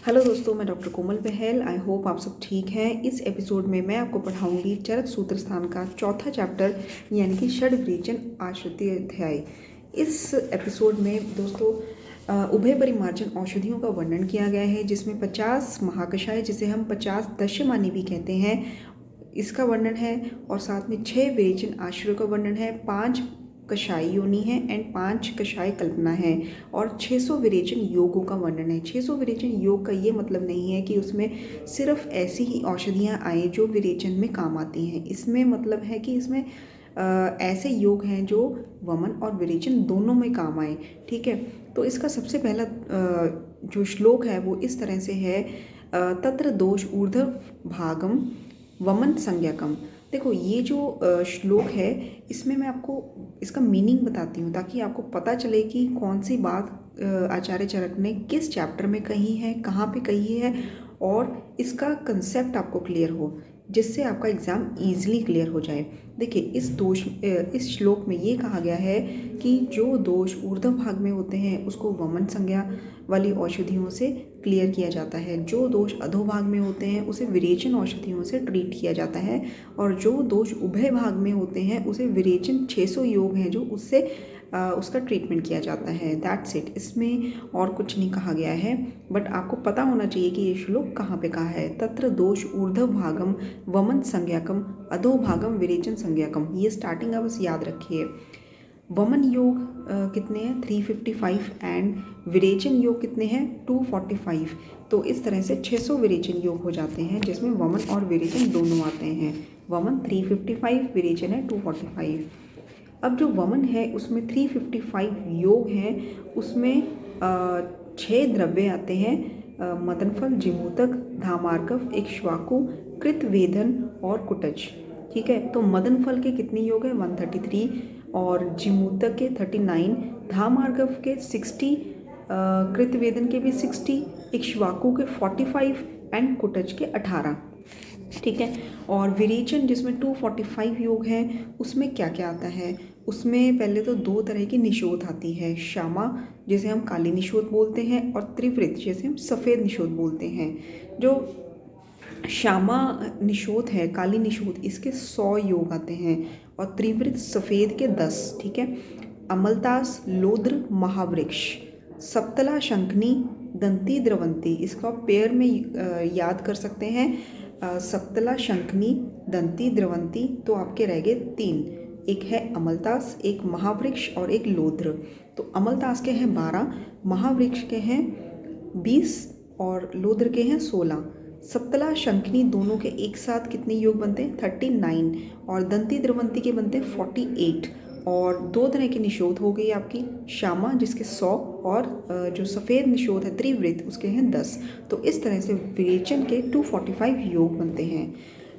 Hello दोस्तों, मैं doctor Komal Bahl. I hope आप सब ठीक हैं। इस एपिसोड में मैं आपको पढ़ाऊंगी चरक सूत्र स्थान का चौथा चैप्टर यानी कि षड्व्रेचन आश्रित अध्याय। इस एपिसोड में दोस्तों उभय परिमार्जन औषधियों का वर्णन किया गया है, जिसमें 50 महाकषाय जिसे हम 50 दशमानी भी कहते हैं इसका वर्णन है, और साथ में 6 विरेचन आश्रयों का वर्णन है, 5 कषाय योनि है एंड 5 कषाय कल्पना है, और 600 विरेचन योगों का वर्णन है। 600 विरेचन योग का ये मतलब नहीं है कि उसमें सिर्फ ऐसी ही औषधियाँ आए जो विरेचन में काम आती हैं। इसमें मतलब है कि इसमें ऐसे योग हैं जो वमन और विरेचन दोनों में काम आए। ठीक है, तो इसका सबसे पहला जो श्लोक है वो इस तरह से है, तत्र दोष ऊर्ध्व भागम वमन संज्ञकम। देखो, ये जो श्लोक है इसमें मैं आपको इसका मीनिंग बताती हूँ ताकि आपको पता चले कि कौन सी बात आचार्य चरक ने किस चैप्टर में कही है, कहाँ पे कही है, और इसका कंसेप्ट आपको क्लियर हो, जिससे आपका एग्ज़ाम ईजिली क्लियर हो जाए। देखिए, इस श्लोक में ये कहा गया है कि जो दोष ऊर्ध्व भाग में होते हैं उसको वमन संज्ञा वाली औषधियों से क्लियर किया जाता है, जो दोष अधोभाग में होते हैं उसे विरेचन औषधियों से ट्रीट किया जाता है, और जो दोष उभय भाग में होते हैं उसे विरेचन 600 योग हैं जो उससे उसका ट्रीटमेंट किया जाता है। That's it. इसमें और कुछ नहीं कहा गया है, बट आपको पता होना चाहिए कि ये श्लोक कहाँ पे कहा है। तत्र दोष ऊर्ध्व भागम वमन संज्ञकम अधोभागम विरेचन संज्ञकम। ये स्टार्टिंग आप बस याद रखिए। वमन योग कितने हैं 355 एंड विरेचन योग कितने हैं 245। तो इस तरह से 600 विरेचन योग हो जाते हैं जिसमें वमन और विरेचन दोनों आते हैं। वमन 355, विरेचन है 245। अब जो वमन है उसमें 355 योग हैं, उसमें 6 द्रव्य आते हैं, मदनफल, जिमूतक, धामार्कव, इक्ष्वाकु, कृतवेधन और कुटज। ठीक है, तो मदनफल के कितने योग हैं 133, और जिमूतक के 39, धामार्कव के 60, कृतवेधन के भी 60, इक्ष्वाकु के 45 एंड कुटज के 18। ठीक है, और विरेचन जिसमें 245 योग हैं उसमें क्या क्या आता है। उसमें पहले तो 2 तरह की निशोथ आती है, श्यामा जिसे हम काली निशोथ बोलते हैं, और त्रिवृत जिसे हम सफ़ेद निशोथ बोलते हैं। जो श्यामा निशोथ है, काली निशोथ, इसके 100 योग आते हैं, और त्रिवृत सफ़ेद के 10। ठीक है, अमलतास, लोद्र, महावृक्ष, सप्तला, शंखनी, दंती, द्रवंती, इसको आप पेयर में याद कर सकते हैं। सप्तला, शंखनी, दंती, द्रवंती, तो आपके रह गए 3। एक है अमलतास, एक महावृक्ष और एक लोद्र। तो अमलतास के हैं 12, महावृक्ष के हैं 20 और लोद्र के हैं 16। सप्तला शंखनी दोनों के एक साथ कितने योग बनते हैं 39, और दंती द्रवंती के बनते हैं 48। और 2 तरह की निशोथ हो गई आपकी, श्यामा जिसके 100, और जो सफ़ेद निशोथ है त्रिवृत उसके हैं 10। तो इस तरह से विरेचन के 245 योग बनते हैं।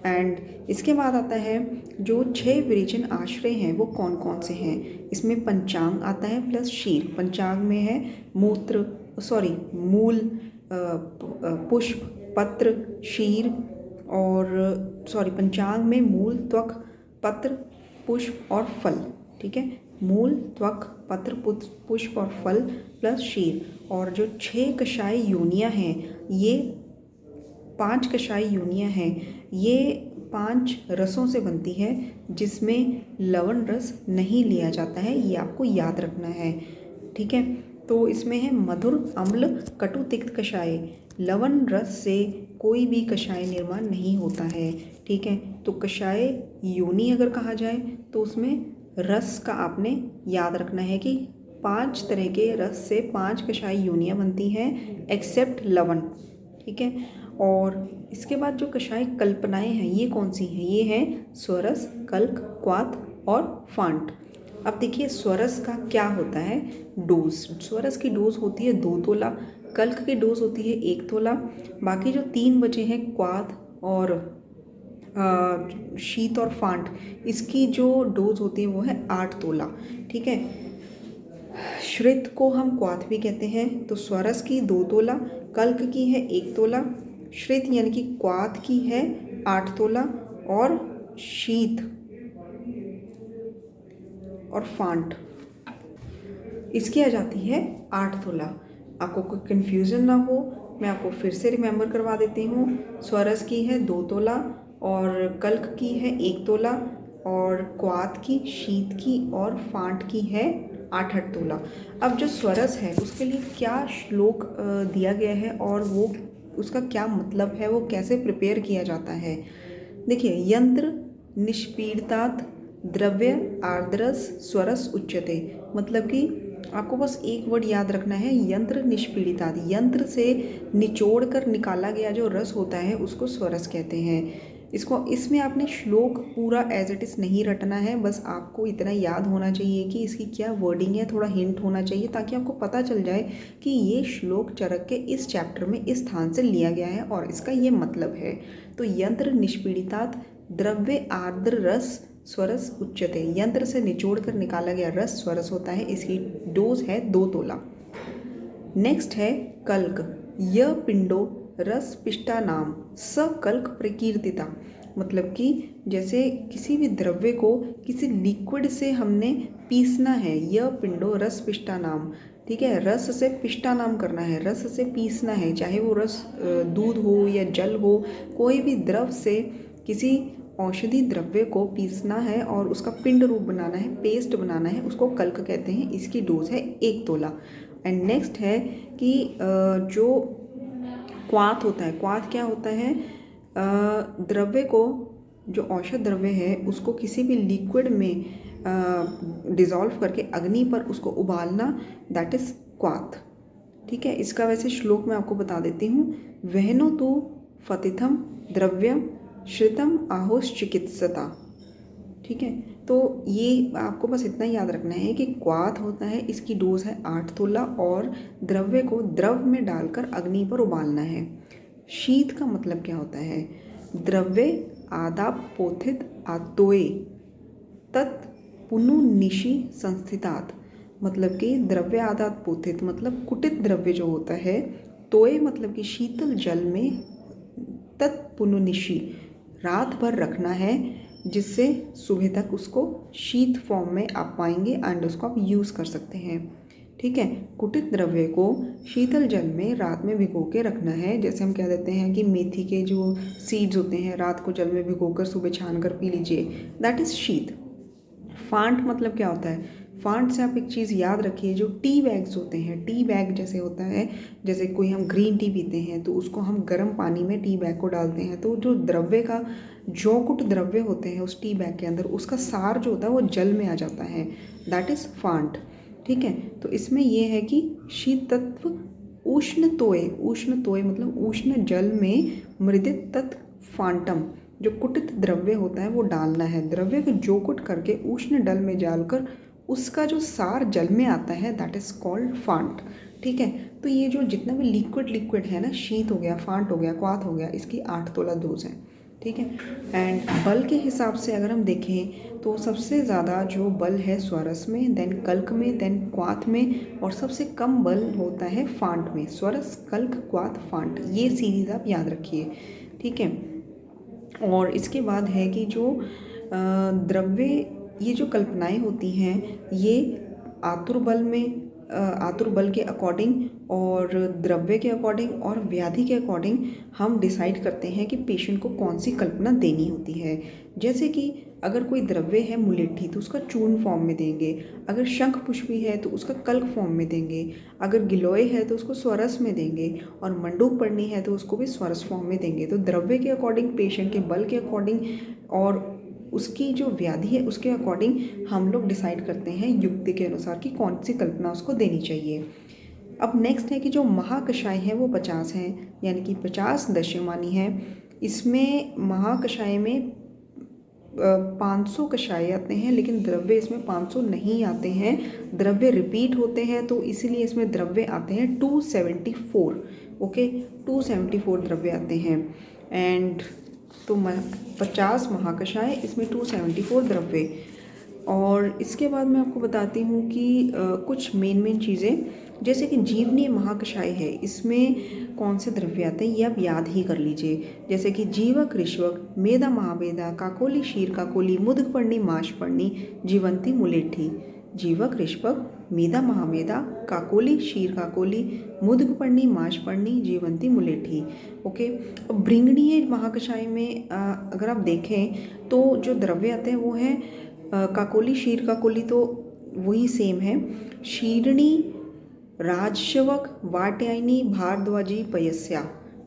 एंड इसके बाद आता है जो 6 विरेचन आश्रय हैं वो कौन कौन से हैं। इसमें पंचांग आता है प्लस शीर। पंचांग में है मूल, पुष्प, पत्र, शीर, और पंचांग में मूल, त्वक, पत्र, पुष्प और फल। ठीक है, मूल, त्वक, पत्र, पुष्प और फल प्लस शीर। और जो 6 कषाय योनियाँ हैं, ये 5 कषाय योनियाँ हैं, ये 5 रसों से बनती है, जिसमें लवण रस नहीं लिया जाता है, ये आपको याद रखना है। ठीक है, तो इसमें है मधुर, अम्ल, कटु, तिक्त कषाय। लवण रस से कोई भी कषाय निर्माण नहीं होता है। ठीक है, तो कषाय योनि अगर कहा जाए तो उसमें रस का आपने याद रखना है कि 5 तरह के रस से 5 कषाय योनियाँ बनती हैं एक्सेप्ट लवण। ठीक है, और इसके बाद जो कषाय कल्पनाएं हैं ये कौन सी हैं, ये हैं स्वरस, कल्क, क्वाथ और फांट। अब देखिए, स्वरस का क्या होता है डोज। स्वरस की डोज होती है 2 तोला, कल्क की डोज होती है 1 तोला। बाकी जो 3 बचे हैं क्वाथ और शीत और फांट, इसकी जो डोज होती है वो है 8 तोला। ठीक है, श्रित को हम क्वाथ भी कहते हैं। तो स्वरस की 2 तोला, कल्क की है 1 तोला, श्रित यानी कि क्वाथ की है 8 तोला, और शीत और फांट इसकी आ जाती है 8 तोला। आपको कोई कन्फ्यूज़न ना हो मैं आपको फिर से रिमेंबर करवा देती हूँ। स्वरस की है 2 तोला और कल्क की है 1 तोला और क्वाथ की, शीत की और फांट की है 8-8 तोला। अब जो स्वरस है उसके लिए क्या श्लोक दिया गया है और वो उसका क्या मतलब है, वो कैसे प्रिपेयर किया जाता है। देखिए, यंत्र निष्पीड़ितात् द्रव्य आर्द्रस स्वरस उच्यते, मतलब कि आपको बस एक वर्ड याद रखना है, यंत्र निष्पीड़ितात्। यंत्र से निचोड़ कर निकाला गया जो रस होता है उसको स्वरस कहते हैं। इसमें आपने श्लोक पूरा एज इट इज़ नहीं रटना है, बस आपको इतना याद होना चाहिए कि इसकी क्या वर्डिंग है, थोड़ा हिंट होना चाहिए ताकि आपको पता चल जाए कि ये श्लोक चरक के इस चैप्टर में इस स्थान से लिया गया है और इसका ये मतलब है। तो यंत्र निष्पीड़ितात् द्रव्य आर्द्र रस स्वरस उच्यते, यंत्र से निचोड़ कर निकाला गया रस स्वरस होता है। इसकी डोज है 2 तोला। नेक्स्ट है कल्क। य पिंडो रस पिष्टा नाम स कल्क प्रकीर्तिता, मतलब कि जैसे किसी भी द्रव्य को किसी लिक्विड से हमने पीसना है, य पिंडो रस पिष्टा नाम, ठीक है। रस से पिष्टा नाम करना है, रस से पीसना है, चाहे वो रस दूध हो या जल हो, कोई भी द्रव से किसी औषधि द्रव्य को पीसना है और उसका पिंड रूप बनाना है, पेस्ट बनाना है, उसको कल्क कहते हैं। इसकी डोज है 1 तोला। एंड नेक्स्ट है कि जो क्वाथ होता है, क्वाथ क्या होता है, द्रव्य को, जो औषध द्रव्य है उसको किसी भी लिक्विड में डिज़ोल्व करके अग्नि पर उसको उबालना, दैट इज़ क्वाथ, ठीक है। इसका वैसे श्लोक मैं आपको बता देती हूँ। वहनो तो फतिथम द्रव्यम श्रितम आहोश्चिकित्सता, ठीक है। तो ये आपको बस इतना याद रखना है कि क्वाथ होता है, इसकी डोज है 8 तोला और द्रव्य को द्रव में डालकर अग्नि पर उबालना है। शीत का मतलब क्या होता है, द्रव्य आदाप पोथित आतोए तत् पुनुनिशि संस्थितात्, मतलब कि द्रव्य आदात पोथित मतलब कुटित द्रव्य जो होता है, तोए मतलब कि शीतल जल में, तत्पुनुनिशि रात भर रखना है जिससे सुबह तक उसको शीत फॉर्म में आप पाएंगे एंड उसको आप यूज़ कर सकते हैं, ठीक है। कुटित द्रव्य को शीतल जल में रात में भिगो के रखना है। जैसे हम कह देते हैं कि मेथी के जो सीड्स होते हैं रात को जल में भिगोकर सुबह छान कर पी लीजिए, दैट इज़ शीत। फांट मतलब क्या होता है, फांट से आप एक चीज़ याद रखिए, जो टी बैग्स होते हैं, टी बैग जैसे होता है, जैसे कोई हम ग्रीन टी पीते हैं तो उसको हम गर्म पानी में टी बैग को डालते हैं, तो जो द्रव्य का जो कुछ द्रव्य होते हैं उस टी बैग के अंदर, उसका सार जो होता है वो जल में आ जाता है, दैट इज़ फांट, ठीक है। तो इसमें यह है कि शीत तत्व उष्ण तोय मतलब उष्ण जल में मृदित तत् फांटम, जो कुटित द्रव्य होता है वो डालना है। द्रव्य को जोकुट करके उष्ण जल में डालकर उसका जो सार जल में आता है, दैट इज़ कॉल्ड फांट, ठीक है। तो ये जो जितना भी लिक्विड है ना, शीत हो गया, फांट हो गया, क्वाथ हो गया, इसकी 8 तोला डोज है, ठीक है। एंड बल के हिसाब से अगर हम देखें तो सबसे ज़्यादा जो बल है स्वरस में, देन कल्क में, देन क्वाथ में, और सबसे कम बल होता है फांट में। स्वरस, कल्क, क्वाथ, फांट, ये सीरीज़ आप याद रखिए, ठीक है। और इसके बाद है कि जो द्रव्य, ये जो कल्पनाएं होती हैं ये आतुर्बल में, आतुर्बल के अकॉर्डिंग और द्रव्य के अकॉर्डिंग और व्याधि के अकॉर्डिंग हम डिसाइड करते हैं कि पेशेंट को कौन सी कल्पना देनी होती है। जैसे कि अगर कोई द्रव्य है मुलेठी तो उसका चूर्ण फॉर्म में देंगे, अगर शंख पुष्पी है तो उसका कल्क फॉर्म में देंगे, अगर गिलोय है तो उसको स्वरस में देंगे, और मंडूक पढ़नी है तो उसको भी स्वरस फॉर्म में देंगे। तो द्रव्य के अकॉर्डिंग, पेशेंट के बल के अकॉर्डिंग और उसकी जो व्याधि है उसके अकॉर्डिंग हम लोग डिसाइड करते हैं युक्ति के अनुसार कि कौन सी कल्पना उसको देनी चाहिए। अब नेक्स्ट है कि जो महाकषाय है वो 50 हैं, यानी कि 50 दशमानी है। इसमें महाकषाय में 500 कषाय आते हैं, लेकिन द्रव्य इसमें 500 नहीं आते हैं, द्रव्य रिपीट होते हैं, तो इसीलिए इसमें द्रव्य आते हैं 274, ओके, 274 द्रव्य आते हैं। एंड तो 50 महाकषाय, इसमें 274 द्रव्य। और इसके बाद मैं आपको बताती हूँ कि कुछ मेन चीज़ें, जैसे कि जीवनीय महाकषाय है, इसमें कौन से द्रव्य आते हैं ये आप याद ही कर लीजिए। जैसे कि जीवक, ऋष्वक, मेधा, महाभेदा, काकोली, शीर काकोली, मुदपर्णी, माशपर्णी, जीवंती, मुलेठी, जीवक ऋष्भक, मेधा महामेधा, काकोली क्षीर काकोली, मुदगपर्णी माशपर्णी, जीवंती मुलेठी। ओके, अब भृंगणीय महाकषाय में अगर आप देखें तो जो द्रव्य आते हैं वो है काकोली क्षीर काकोली, तो वही सेम है। शीरणी, राजशवक, वाट्यायनी, भारद्वाजी, पयस्या।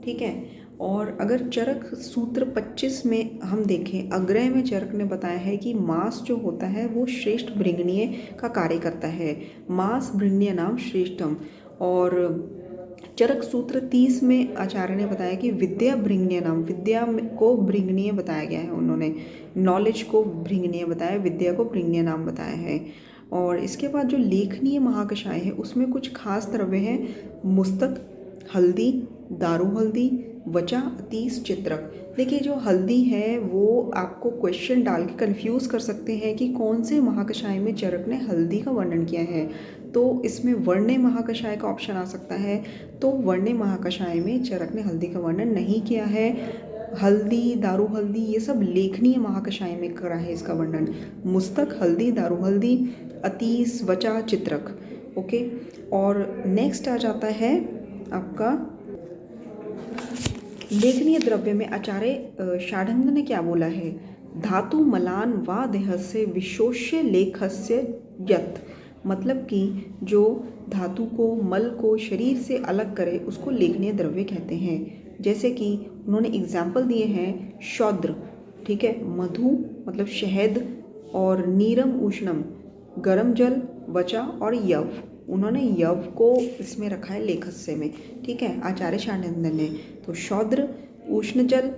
ठीक है, और अगर चरक सूत्र 25 में हम देखें, अग्रय में चरक ने बताया है कि मास जो होता है वो श्रेष्ठ भृंगणीय का कार्य करता है, मास भृंगणीय नाम श्रेष्ठम। और चरक सूत्र 30 में आचार्य ने बताया कि विद्या भृंगणीय नाम, विद्या को भृंगणीय बताया गया है, उन्होंने नॉलेज को भृंगणीय बताया, विद्या को भृंगणीय नाम बताया है। और इसके बाद जो लेखनीय महाकषाय है उसमें कुछ खास द्रव्य हैं, मुस्तक, हल्दी, दारू हल्दी, वचा, अतीस, चित्रक। देखिए जो हल्दी है वो आपको क्वेश्चन डाल के कंफ्यूज कर सकते हैं कि कौन से महाकषाय में चरक ने हल्दी का वर्णन किया है, तो इसमें वर्ण्य महाकषाय का ऑप्शन आ सकता है। तो वर्ण्य महाकषाय में चरक ने हल्दी का वर्णन नहीं किया है। हल्दी, दारू हल्दी, ये सब लेखनीय महाकषाय में करा है इसका वर्णन। मुस्तक, हल्दी, दारू हल्दी, अतीस, वचा, चित्रक। ओके, और नेक्स्ट आ जाता है आपका लेखनीय द्रव्य में आचार्य षाढंग ने क्या बोला है, धातु मलान वा देहस्य विशोष्य लेखस्य यत्, मतलब कि जो धातु को, मल को शरीर से अलग करे उसको लेखनीय द्रव्य कहते हैं। जैसे कि उन्होंने एग्जाम्पल दिए हैं शौद्र, ठीक है, मधु मतलब शहद, और नीरम उष्णम गर्म जल, वचा और यव, उन्होंने यव को इसमें रखा है लेखस्य में। ठीक है, आचार्य षाढंग ने तो शौद्र, उष्ण जल,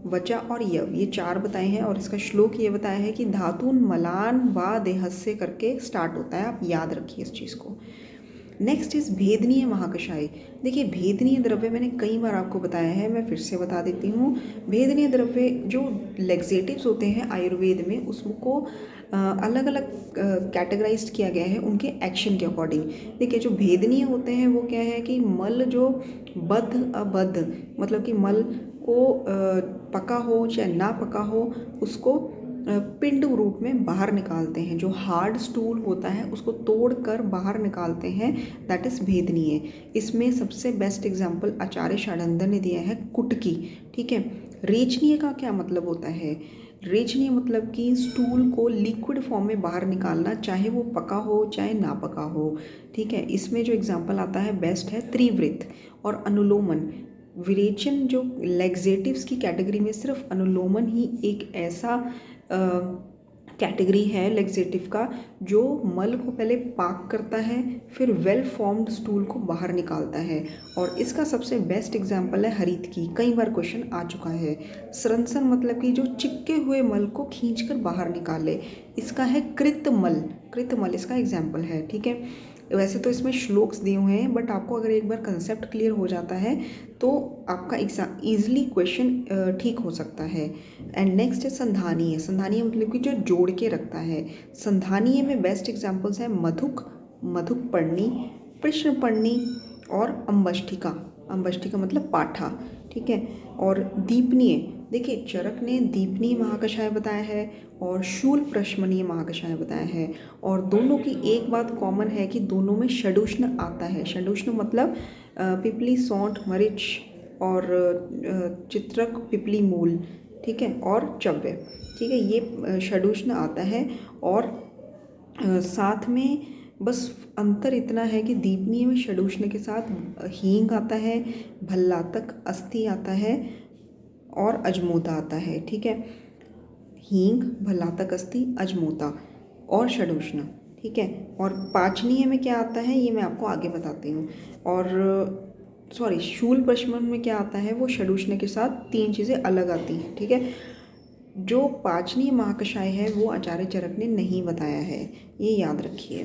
वचा और यव ये 4 बताए हैं। और इसका श्लोक ये बताया है कि धातुन मलान वा देहस्य करके स्टार्ट होता है, आप याद रखिए इस चीज़ को। नेक्स्ट इज भेदनीय महाकषाय। देखिए भेदनीय द्रव्य मैंने कई बार आपको बताया है, मैं फिर से बता देती हूँ। भेदनीय द्रव्य जो लेक्सेटिव्स होते हैं आयुर्वेद में उसको अलग अलग कैटेगराइज किया गया है उनके एक्शन के अकॉर्डिंग। देखिए जो भेदनीय होते हैं वो क्या है कि मल जो बद्ध अबद्ध, मतलब कि मल को पका हो चाहे ना पका हो उसको पिंड रूप में बाहर निकालते हैं। जो हार्ड स्टूल होता है उसको तोड़कर बाहर निकालते हैं, दैट इज भेदनीय। इसमें सबसे बेस्ट एग्जाम्पल आचार्य षाढंग ने दिया है कुटकी। ठीक है, रेचनीय का क्या मतलब होता है, रेचनीय मतलब कि स्टूल को लिक्विड फॉर्म में बाहर निकालना, चाहे वो पका हो चाहे ना पका हो। ठीक है, इसमें जो एग्जाम्पल आता है बेस्ट है त्रिवृत और अनुलोमन। विरेचन जो लेग्जेटिव्स की कैटेगरी में सिर्फ अनुलोमन ही एक ऐसा कैटेगरी है लेग्जेटिव का जो मल को पहले पाक करता है फिर वेल फॉर्म्ड स्टूल को बाहर निकालता है। और इसका सबसे बेस्ट एग्जाम्पल है हरित की, कई बार क्वेश्चन आ चुका है। स्रंसन मतलब कि जो चिपके हुए मल को खींचकर बाहर निकाले, इसका है कृतमल, कृतमल इसका एग्जाम्पल है। ठीक है, वैसे तो इसमें श्लोक्स दिए हुए हैं बट आपको अगर एक बार कंसेप्ट क्लियर हो जाता है तो आपका एग्जाम ईजिली क्वेश्चन ठीक हो सकता है। एंड नेक्स्ट है संधानीय। संधानीय मतलब कि जो जोड़ के रखता है। संधानीय में बेस्ट एग्जाम्पल्स हैं मधुक, मधुकपर्णी, कृष्णपर्णी और अम्बष्टिका। अम्बष्टिका मतलब पाठा। ठीक है, और दीपनीय, देखिए चरक ने दीपनीय महाकषाय बताया है और शूल प्रश्मनीय महाकषाय बताया है। और दोनों की एक बात कॉमन है कि दोनों में षडुष्ण आता है। षडुष्ण मतलब पिपली, सौंठ, मरीच और चित्रक, पिपली मूल, ठीक है, और चव्य। ठीक है, ये षडुष्ण आता है। और साथ में बस अंतर इतना है कि दीपनीय में षडुष्ण के साथ हींग आता है, भल्लातक, अस्थि आता है और अजमोता आता है। ठीक है, हींग, भल्लातक, अस्थि, अजमोता और षडुष्ण। ठीक है, और पाचनीय में क्या आता है ये मैं आपको आगे बताती हूँ। और सॉरी, शूल प्रश्मन में क्या आता है वो षडुष्ण के साथ 3 चीज़ें अलग आती हैं। ठीक है, जो पाचनीय महाकषाय है वो आचार्य चरक ने नहीं बताया है, ये याद रखिए।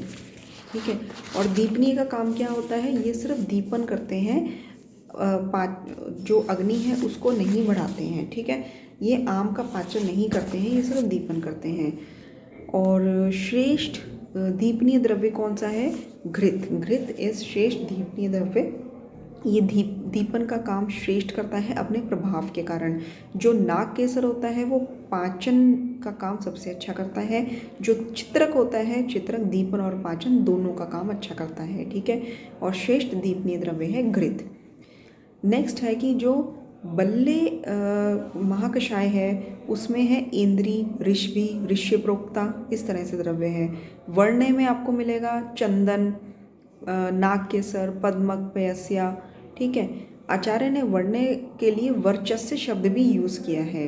ठीक है, और दीपनीय का काम क्या होता है, ये सिर्फ दीपन करते हैं, जो अग्नि है उसको नहीं बढ़ाते हैं। ठीक है, ये आम का पाचन नहीं करते हैं, ये सिर्फ दीपन करते हैं। और श्रेष्ठ दीपनीय द्रव्य कौन सा है, घृत। घृत इज श्रेष्ठ दीपनीय द्रव्य। ये दीपन का काम श्रेष्ठ करता है अपने प्रभाव के कारण। जो नाग केसर होता है वो पाचन का काम सबसे अच्छा करता है। जो चित्रक होता है, चित्रक दीपन और पाचन दोनों का काम अच्छा करता है, ठीक है। और श्रेष्ठ दीपनीय द्रव्य है घृत। नेक्स्ट है कि जो बल्ले महाकषाय है उसमें है इंद्री, ऋषभि, ऋष्य प्रोक्ता, इस तरह से द्रव्य है। वर्ण्य में आपको मिलेगा चंदन, नागकेसर, पद्मक, पयस्या, ठीक है। आचार्य ने वर्ण्य के लिए वर्चस्व शब्द भी यूज़ किया है।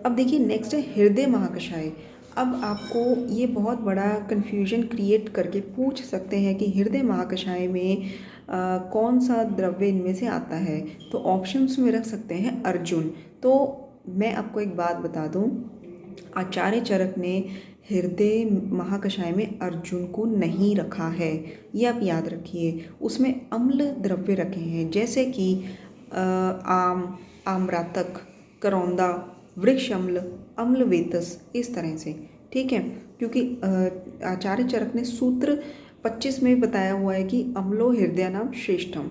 अब देखिए नेक्स्ट है हृदय महाकषाय। अब आपको ये बहुत बड़ा कन्फ्यूजन क्रिएट करके पूछ सकते हैं कि हृदय महाकषाय में कौन सा द्रव्य इनमें से आता है। तो ऑप्शंस में रख सकते हैं अर्जुन। तो मैं आपको एक बात बता दूं, आचार्य चरक ने हृदय महाकषाय में अर्जुन को नहीं रखा है, ये आप याद रखिए। उसमें अम्ल द्रव्य रखे हैं जैसे कि आम, आम्रातक, करौंदा, वृक्ष अम्ल, अम्लवेतस, इस तरह से, ठीक है। क्योंकि आचार्य चरक ने सूत्र 25 में बताया हुआ है कि अम्लो हृदयानाम श्रेष्ठम।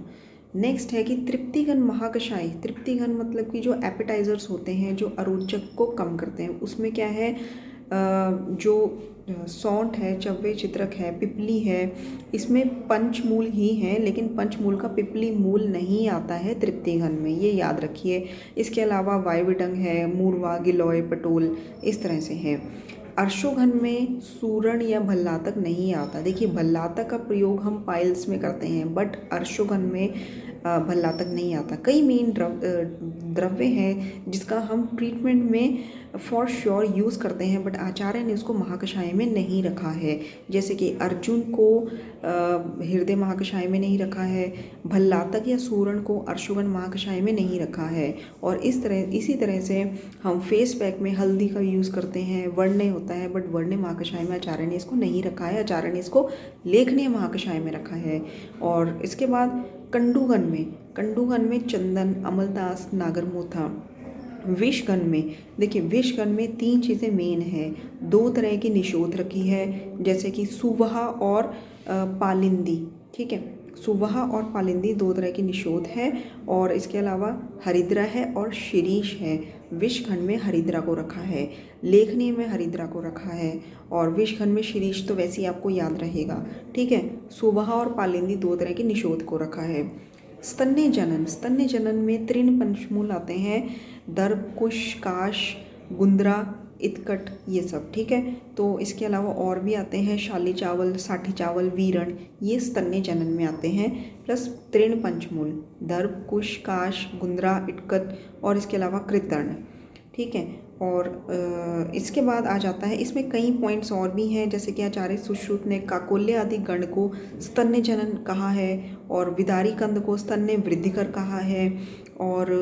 नेक्स्ट है कि तृप्तिघन महाकषाय। तृप्तिघन मतलब कि जो एपेटाइजर्स होते हैं जो अरोचक को कम करते हैं, उसमें क्या है, जो सौंठ है, चव्वे, चित्रक है, पिपली है, इसमें पंचमूल ही है, लेकिन पंचमूल का पिपली मूल नहीं आता है तृप्तिघन में, ये याद रखिए। इसके अलावा वायविडंग है, मूरवा, गिलोय, पटोल, इस तरह से है। अर्शोघन में सूरण या भल्लातक नहीं आता। देखिए भल्लातक का प्रयोग हम पाइल्स में करते हैं, बट अर्शोघन में भल्लातक नहीं आता। कई मेन द्रव्य हैं जिसका हम ट्रीटमेंट में फॉर श्योर यूज़ करते हैं, बट आचार्य ने उसको महाकषाय में नहीं रखा है। जैसे कि अर्जुन को हृदय महाकषाय में नहीं रखा है, भल्लातक या सूरण को अर्शोघन महाकषाय में नहीं रखा है। और इसी तरह से हम फेस पैक में हल्दी का यूज़ करते हैं, वर्ण्य होता है, बट वर्ण्य महाकषाय में आचार्य ने इसको नहीं रखा है, आचार्य ने इसको लेखनीय महाकषाय में रखा है। और इसके बाद कंडूगन में चंदन, अमलतास, नागरमोथा। विषगन में देखिए, विषगन में 3 चीज़ें मेन हैं। 2 तरह की निशोध रखी है जैसे कि सुवहा और पालिंदी, ठीक है। सुवहा और पालिंदी 2 तरह की निशोध है। और इसके अलावा हरिद्रा है और शिरीष है। विषखंड में हरिद्रा को रखा है, लेखनी में हरिद्रा को रखा है, और विषखंड में शिरीष तो वैसे ही आपको याद रहेगा, ठीक है। सुवहा और पालिंदी 2 तरह की निशोध को रखा है। स्तन्य जनन में तृण पंचमूल आते हैं, दर्भ, कुश, काश, गुंद्रा, इतकट, ये सब, ठीक है। तो इसके अलावा और भी आते हैं, शाली चावल, साठी चावल, वीरण, ये स्तन्य जनन में आते हैं। प्लस तृण पंचमूल, दर्भ, कुश, काश, गुंद्रा, इटकट, और इसके अलावा कृतर्ण, ठीक है। और इसके बाद आ जाता है, इसमें कई पॉइंट्स और भी हैं, जैसे कि आचार्य सुश्रुत ने काकोल्य आदि गण को स्तन्य जनन कहा है, और विदारी कंद को स्तन्य वृद्धिकर कहा है। और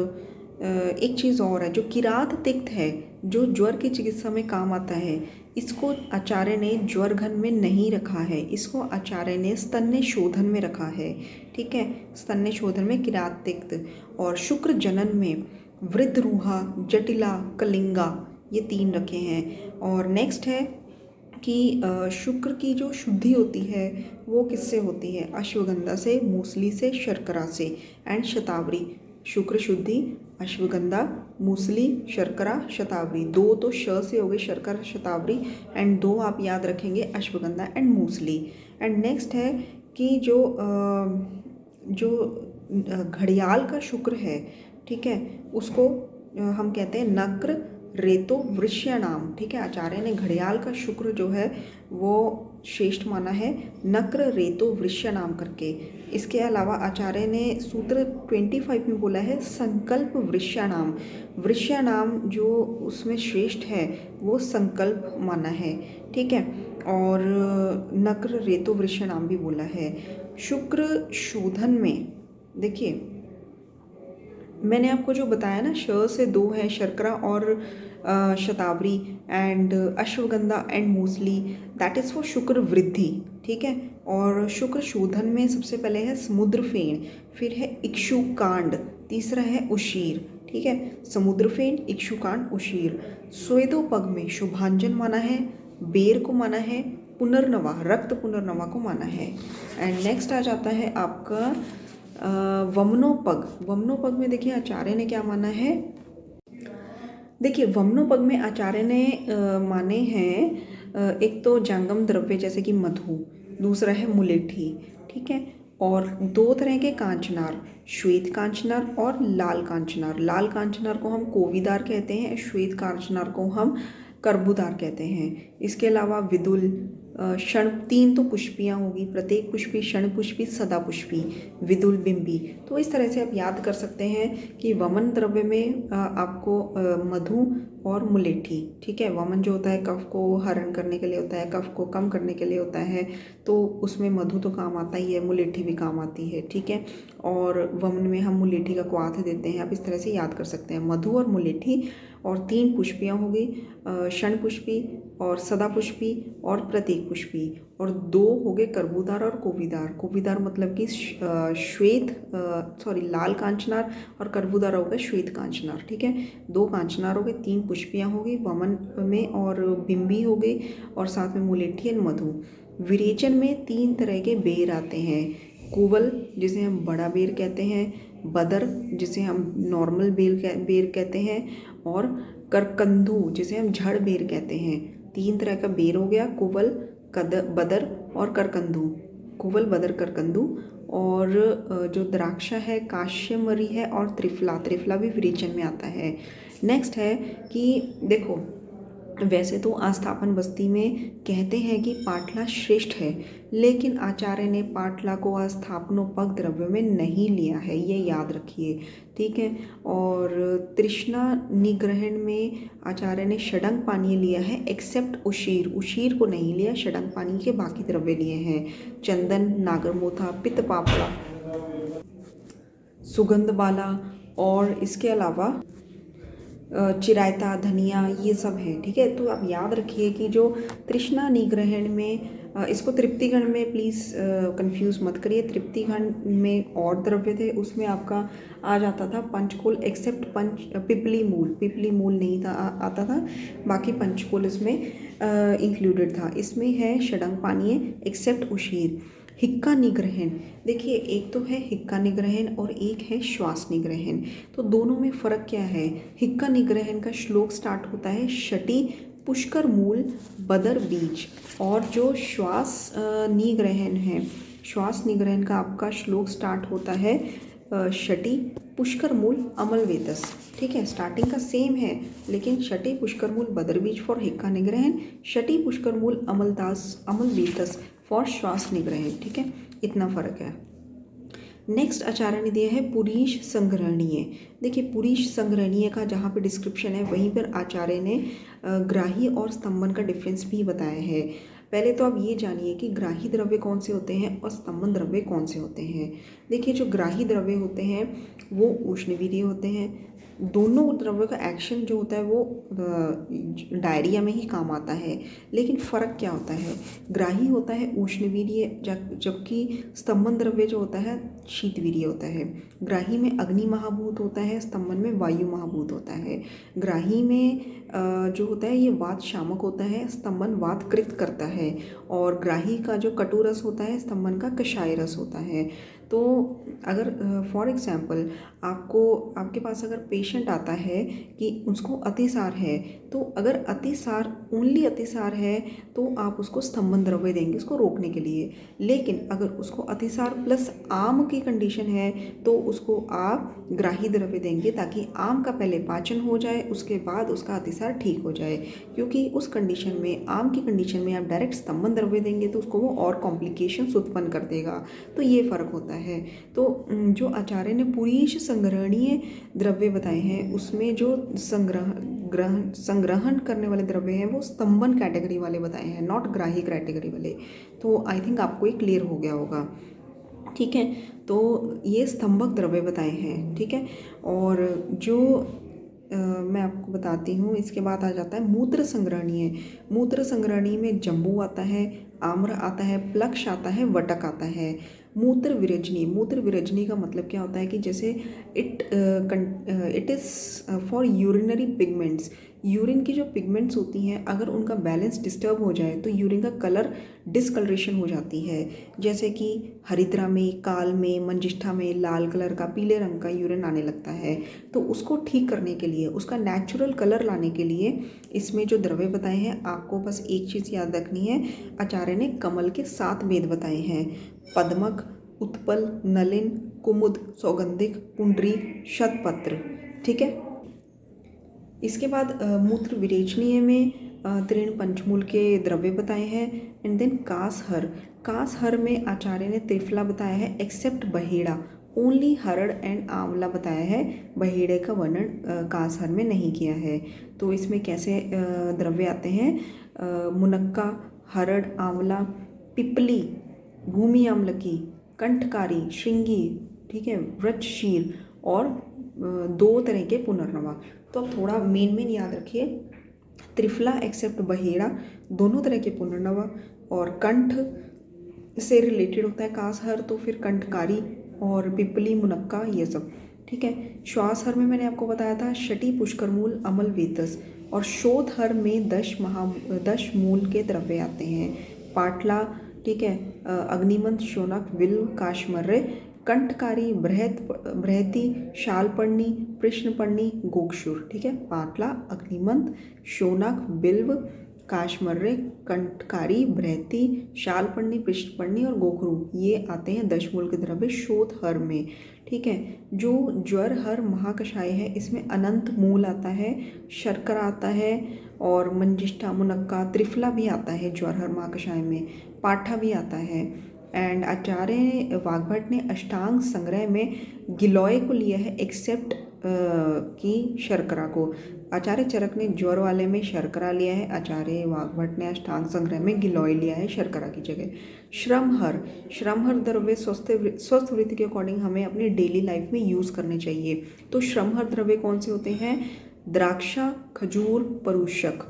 एक चीज़ और है, जो किरात तिक्त है, जो ज्वर की चिकित्सा में काम आता है, इसको आचार्य ने ज्वरघन में नहीं रखा है, इसको आचार्य ने स्तन्य शोधन में रखा है, ठीक है। स्तन्य शोधन में किरात तिक्त। और शुक्र जनन में वृद्धरूहा, जटिला, कलिंगा, ये 3 रखे हैं। और नेक्स्ट है कि शुक्र की जो शुद्धि होती है वो किससे होती है, अश्वगंधा से, मूसली से, शर्करा से एंड शतावरी। शुक्र शुद्धि अश्वगंधा, मूसली, शर्करा, शतावरी। 2 तो श से हो गए, शर्करा, शतावरी, एंड 2 आप याद रखेंगे ashwagandha and muesli. And next है कि जो घड़ियाल का शुक्र है, ठीक है, उसको हम कहते हैं नक्र रेतो वृष्याणाम, ठीक है। आचार्य ने घड़ियाल का शुक्र जो है वो श्रेष्ठ माना है, नक्र रेतो वृष्याणाम करके। इसके अलावा आचार्य ने सूत्र 25 में बोला है संकल्प वृष्याणाम। वृष्याणाम जो उसमें श्रेष्ठ है वो संकल्प माना है, ठीक है। और नक्र रेतो वृष्याणाम भी बोला है। शुक्र शोधन में देखिए, मैंने आपको जो बताया ना, श से 2 है, शर्करा और शतावरी, एंड अश्वगंधा एंड मूसली, दैट इज़ फॉर शुक्र वृद्धि, ठीक है। और शुक्र शोधन में सबसे पहले है समुद्र फेन, फिर है इक्षुकांड, तीसरा है उशीर, ठीक है। समुद्र फेन, इक्षुकांड, उशीर। स्वेदोपग में शुभांजन माना है, बेर को माना है, पुनर्नवा, रक्त पुनर्नवा को माना है। एंड नेक्स्ट आ जाता है आपका वमनोपग, वमनोपग में देखिए आचार्य ने क्या माना है। देखिए वमनोपग में आचार्य ने माने हैं एक तो जंगम द्रव्य जैसे कि मधु, दूसरा है मुलेठी, ठीक है। और दो तरह के कांचनार, श्वेत कांचनार और लाल कांचनार। लाल कांचनार को हम कोवीदार कहते हैं, श्वेत कांचनार को हम कर्बूदार कहते हैं। इसके अलावा विदुल, क्षण, तीन तो पुष्पियाँ होगी, प्रत्येक पुष्पी, क्षण पुष्पी, सदा पुष्पी, विदुल, बिंबी। तो इस तरह से आप याद कर सकते हैं कि वमन द्रव्य में आपको मधु और मुलेठी, ठीक है। वमन जो होता है कफ को हरण करने के लिए होता है, कफ को कम करने के लिए होता है, तो उसमें मधु तो काम आता ही है, मुलेठी भी काम आती है, ठीक है। और वमन में हम मुलेठी का क्वाथ देते हैं, आप इस तरह से याद कर सकते हैं। मधु और मुलेठी, और तीन पुष्पियाँ हो गई, क्षण पुष्पी और सदा पुष्पी और प्रतीक पुष्पी, और दो हो गए कर्बूदार और कोवीदार। कोवीदार मतलब कि लाल कांचनार, और कर्बूदार हो गए श्वेत कांचनार, ठीक है। दो कांचनार हो गए, तीन पुष्पियाँ हो गई वमन में, और बिंबी हो गई, और साथ में मुलेठी और मधु। विरेचन में तीन तरह के बेर आते हैं, कुवल जिसे हम बड़ा बेर कहते हैं, बदर जिसे हम नॉर्मल बेर कहते हैं, और करकंदू जिसे हम झड़ बेर कहते हैं। तीन तरह का बेर हो गया, कुवल, बदर और करकंदू। कुवल, बदर, करकंदू। और जो द्राक्षा है, काश्यमरी है, और त्रिफला, त्रिफला भी विरेचन में आता है। नेक्स्ट है कि देखो, वैसे तो आस्थापन बस्ती में कहते हैं कि पाटला श्रेष्ठ है, लेकिन आचार्य ने पाटला को आस्थापनोपग द्रव्य में नहीं लिया है, ये याद रखिए, ठीक है। और तृष्णा निग्रहण में आचार्य ने षडंग पानीय लिया है, एक्सेप्ट उशीर, उशीर को नहीं लिया, षडंग पानी के बाकी द्रव्य लिए हैं। चंदन, नागरमोथा, पित्त पापड़ा, सुगंध बाला, और इसके अलावा चिरायता, धनिया, ये सब है, ठीक है। तो आप याद रखिए कि जो तृष्णा निग्रहण में, इसको तृप्तिगण में प्लीज़ कंफ्यूज मत करिए। तृप्तिगण में और द्रव्य थे, उसमें आपका आ जाता था पंचकोल, एक्सेप्ट पिपली मूल, पिपली मूल नहीं था, आता था, बाकी पंचकोल इसमें इंक्लूडेड था। इसमें है षडंग पानीय, एक्सेप्ट उशीर। हिक्का निग्रहण, देखिए एक तो है हिक्का निग्रहण और एक है श्वास निग्रहण, तो दोनों में फ़र्क क्या है। हिक्का निग्रहण का श्लोक स्टार्ट होता है शटी पुष्कर मूल बदर बीज, और जो श्वास निग्रहण है, श्वास निग्रहण का आपका श्लोक स्टार्ट होता है शटी पुष्कर मूल अमल वेतस, ठीक है। स्टार्टिंग का सेम है, लेकिन शटी पुष्कर मूल बदर बीज फॉर हिक्का निग्रहण, शटी पुष्कर मूल अमल वेतस फॉर श्वास निग्रहण, ठीक है, इतना फर्क है। नेक्स्ट आचार्य ने दिया है पुरीश संग्रहणीय। देखिए पुरीश संग्रहणीय का जहाँ पे डिस्क्रिप्शन है, वहीं पर आचार्य ने ग्राही और स्तंभन का डिफरेंस भी बताया है। पहले तो आप ये जानिए कि ग्राही द्रव्य कौन से होते हैं और स्तंभन द्रव्य कौन से होते हैं। देखिए जो ग्राही द्रव्य होते हैं वो उष्णवीर्य होते हैं, दोनों द्रव्यों का एक्शन जो होता है वो डायरिया में ही काम आता है, लेकिन फ़र्क क्या होता है, ग्राही होता है उष्णवीर्य, जबकि स्तंभन द्रव्य जो होता है शीतवीर्य होता है। ग्राही में अग्नि महाभूत होता है, स्तंभन में वायु महाभूत होता है। ग्राही में जो होता है ये वात शामक होता है, स्तंभन वात कृत करता है, और ग्राही का जो कटु रस होता है, स्तंभन का कषाय रस होता है। तो अगर फॉर एग्जांपल आपके पास अगर पेशेंट आता है कि उसको अतिसार है, तो अगर अतिसार ओनली अतिसार है तो आप उसको स्तंभन द्रव्य देंगे उसको रोकने के लिए। लेकिन अगर उसको अतिसार प्लस आम की कंडीशन है तो उसको आप ग्राही द्रव्य देंगे, ताकि आम का पहले पाचन हो जाए, उसके बाद उसका अतिसार ठीक हो जाए। क्योंकि उस कंडीशन में, आम की कंडीशन में आप डायरेक्ट स्तंभन द्रव्य देंगे तो उसको वो और कॉम्प्लिकेशंस उत्पन्न कर देगा। तो ये फ़र्क होता है। तो जो आचार्य ने पुरीश संग्रहणीय द्रव्य बताए हैं, उसमें जो संग्रहण करने वाले द्रव्य हैं वो स्तंभन कैटेगरी वाले बताए हैं, नॉट ग्राही कैटेगरी वाले। तो आई थिंक आपको ये क्लियर हो गया होगा, ठीक है। तो ये स्तंभक द्रव्य बताए हैं, ठीक है। और जो मैं आपको बताती हूँ, इसके बाद आ जाता है मूत्र संग्रहणीय। मूत्र संग्रहणीय में जम्बू आता है, आम्र आता है, प्लक्ष आता है, वटक आता है। मूत्र विरजनी, मूत्र विरजनी का मतलब क्या होता है कि जैसे it is for urinary pigments, urine की जो पिगमेंट्स होती हैं अगर उनका बैलेंस डिस्टर्ब हो जाए तो यूरिन का कलर डिसकलरेशन हो जाती है। जैसे कि हरिद्रा में, काल में, मंजिष्ठा में लाल कलर का, पीले रंग का यूरिन आने लगता है। तो उसको ठीक करने के लिए, उसका नेचुरल कलर लाने के लिए इसमें जो द्रव्य बताए हैं, आपको बस एक चीज़ याद रखनी है, आचार्य ने कमल के 7 भेद बताए हैं: पद्मक, उत्पल, नलिन, कुमुद, सौगंधिक, पुंडरीक, शतपत्र। ठीक है। इसके बाद मूत्र विरेचनीय में तृण पंचमूल के द्रव्य बताए हैं। एंड देन कासहर, कासहर में आचार्य ने त्रिफला बताया है एक्सेप्ट बहेड़ा, ओनली हरड़ एंड आंवला बताया है, बहेड़े का वर्णन कासहर में नहीं किया है। तो इसमें कैसे द्रव्य आते हैं: मुनक्का, हरड़, आंवला, पिपली, भूमि आम्लकी, कंठकारी, श्रृंगी, ठीक है, व्रजशीर और 2 तरह के पुनर्नवा। तो अब थोड़ा मेन याद रखिए, त्रिफला एक्सेप्ट बहेड़ा, दोनों तरह के पुनर्नवा, और कंठ से रिलेटेड होता है कासहर, तो फिर कंठकारी और पिपली, मुनक्का, ये सब। ठीक है। श्वासहर में मैंने आपको बताया था शटी, पुष्करमूल, अमल, वेतस, और शोधहर में 10 मूल के द्रव्य आते हैं: पाटला, ठीक है, अग्निमंत, शौनक, बिल्व, काशमर्य, कंठकारी, बृहति, शालपर्णी, कृष्णपर्णी, गोक्षुर। ठीक है। पाटला, अग्निमंत, शौनक, बिल्व, काशमर्य, कंठकारी, बृहति, शालपर्णी, पृष्ठपर्णी और गोखरू, ये आते हैं 10 मूल के द्रव्य शोधहर में। ठीक है। जो ज्वरहर महाकषाय है, इसमें अनंत मूल आता है, शर्करा आता है, और मंजिष्ठा, मुनक्का, त्रिफला भी आता है ज्वरहर महाकषाय में, पाठा भी आता है। एंड आचार्य वाग्भट ने अष्टांग संग्रह में गिलोय को लिया है एक्सेप्ट की शर्करा को। आचार्य चरक ने ज्वर वाले में शर्करा लिया है, आचार्य वाग्भट ने अष्टांग संग्रह में गिलोय लिया है शर्करा की जगह। श्रमहर, श्रमहर द्रव्य स्वस्थ वृत्ति के अकॉर्डिंग हमें अपनी डेली लाइफ में यूज़ करने चाहिए। तो श्रमहर द्रव्य कौन से होते हैं: द्राक्षा, खजूर, परुषक।